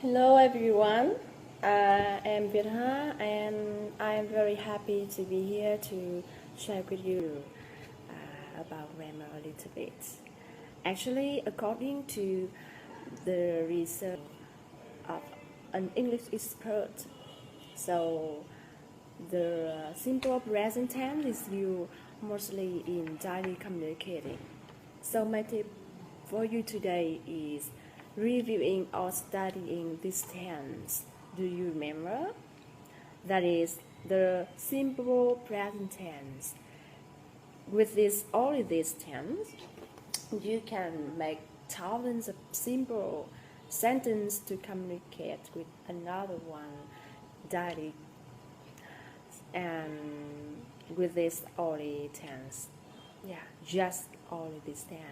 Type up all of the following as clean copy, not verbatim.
Hello everyone, I am Việt and I am very happy to be here to share with you about grammar a little bit. Actually, according to the research of an English expert, so the simple present tense is used mostly in daily communicating. So my tip for you today is reviewing or studying this tense. Do you remember? That is the simple present tense. With only this tense, you can make thousands of simple sentences to communicate with another one daily. And with this only tense, just only this tense.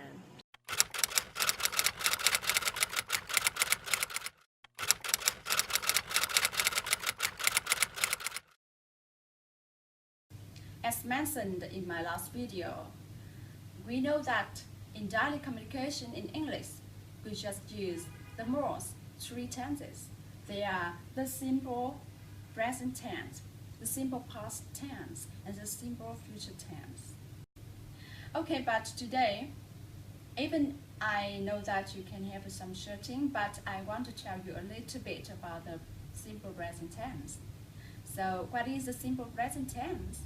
As mentioned in my last video, we know that in daily communication in English, we just use the most three tenses. They are the simple present tense, the simple past tense, and the simple future tense. Okay, but today, even I know that you can have some searching, but I want to tell you a little bit about the simple present tense. So, what is the simple present tense?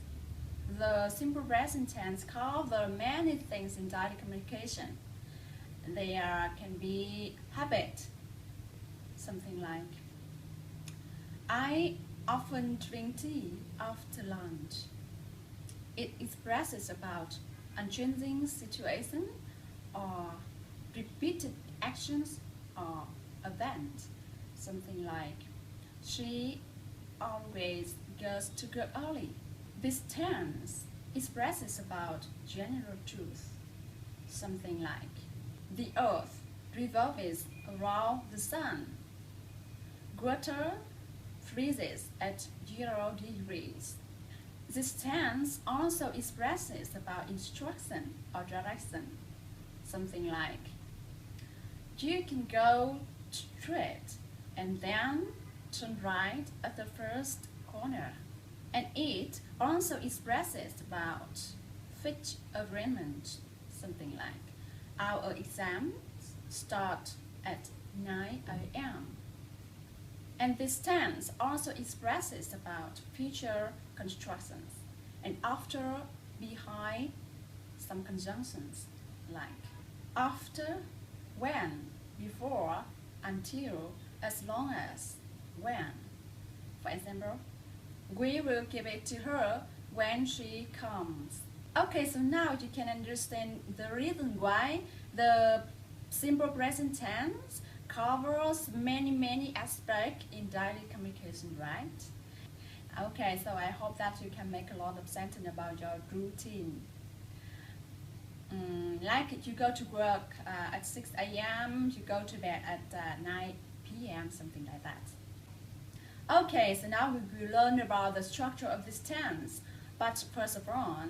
The simple present tense covers many things in daily communication. There can be habit, something like, I often drink tea after lunch. It expresses about unchanging situation or repeated actions or event, something like, she always goes to work early. This tense expresses about general truth, something like, the earth revolves around the sun. Water freezes at 0 degrees. This tense also expresses about instruction or direction, something like, you can go straight and then turn right at the first corner. And it also expresses about fixed arrangement, something like, our exams start at 9 a.m. And this tense also expresses about future constructions, and after, behind, some conjunctions like after, when, before, until, as long as, when. For example, we will give it to her when she comes. Okay, so now you can understand the reason why the simple present tense covers many aspects in daily communication, right? Okay, so I hope that you can make a lot of sentence about your routine. Like you go to work at 6 a.m., you go to bed at 9 p.m., something like that. Okay, so now we will learn about the structure of this tense. But first of all,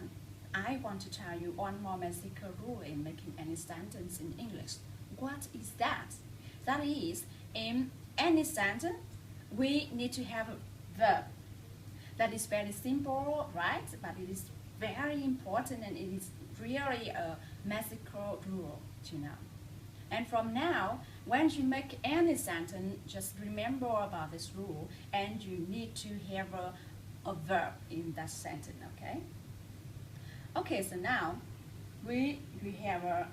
I want to tell you one more basic rule in making any sentence in English. What is that? That is, in any sentence, we need to have a verb. That is very simple, right? But it is very important, and it is really a magical rule to know. And from now, when you make any sentence, just remember about this rule, and you need to have a verb in that sentence, okay? Okay, so now we have a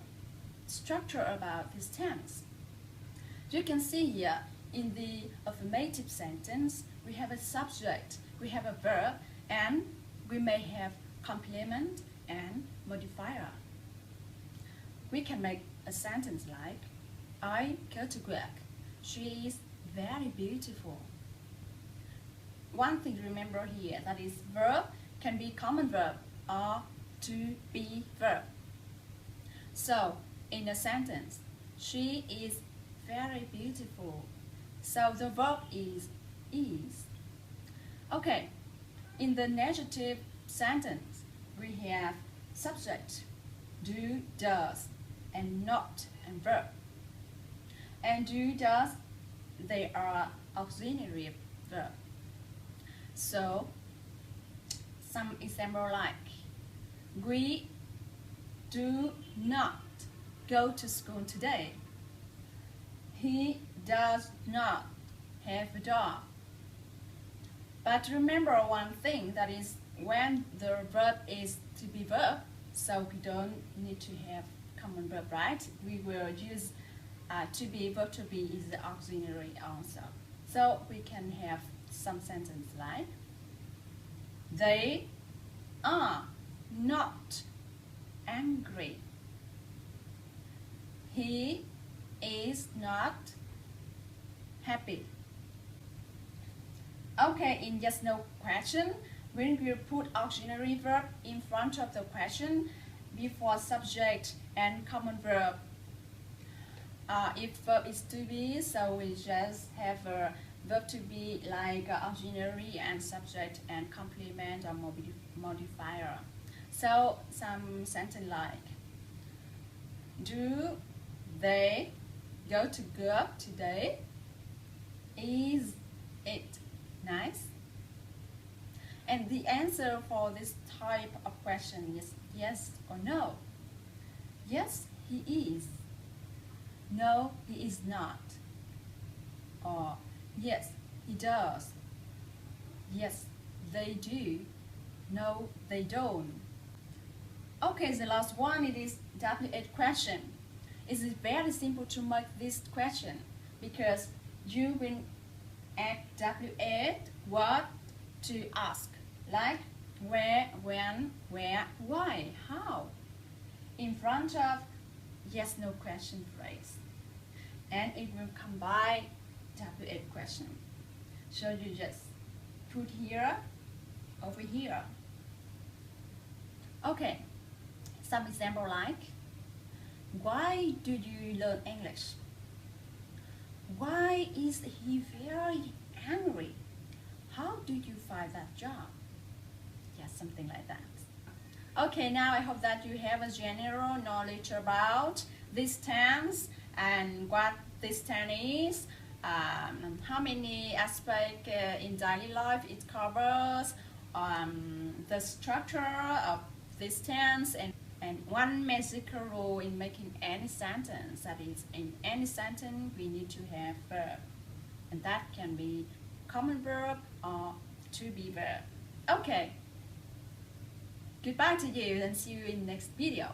structure about this tense. You can see here in the affirmative sentence, we have a subject, we have a verb, and we may have complement and modifier. We can make a sentence like, I go to work. She is very beautiful. One thing to remember here, that is, verb can be common verb or to be verb. So, in a sentence, she is very beautiful. So the verb is. Okay, in the negative sentence, we have subject, do, does, and not, and verb. And do, does, they are auxiliary verb. So, some example like, we do not go to school today. He does not have a dog. But remember one thing, that is when the verb is to be verb, so we don't need to have common verb, right? We will use to be, verb to be is the auxiliary also. So we can have some sentence like, they are not angry. He is not happy. Okay, in yes no question, when we put auxiliary verb in front of the question before subject and common verb. If verb is to be, so we just have a verb to be like auxiliary and subject and complement or modifier. So some sentence like, do they go to work today? Is it nice? And the answer for this type of question is yes or no. Yes, he is. No, he is not. Or yes, he does. Yes, they do. No, they don't. Okay, the last one, it is W8 question. It is very simple to make this question because you will add W8 word to ask, like where, when, where, why, how, in front of yes no question phrase, and it will combine W8 question. So you just put here, over here. Okay, some example like, why do you learn English? Why is he very angry? How do you find that job? Yeah, something like that. Okay, now I hope that you have a general knowledge about this tense and what this tense is, how many aspects in daily life it covers, the structure of this tense, and one basic rule in making any sentence. That is, in any sentence we need to have verb, and that can be common verb or to be verb. Okay. Goodbye to you and see you in next videos.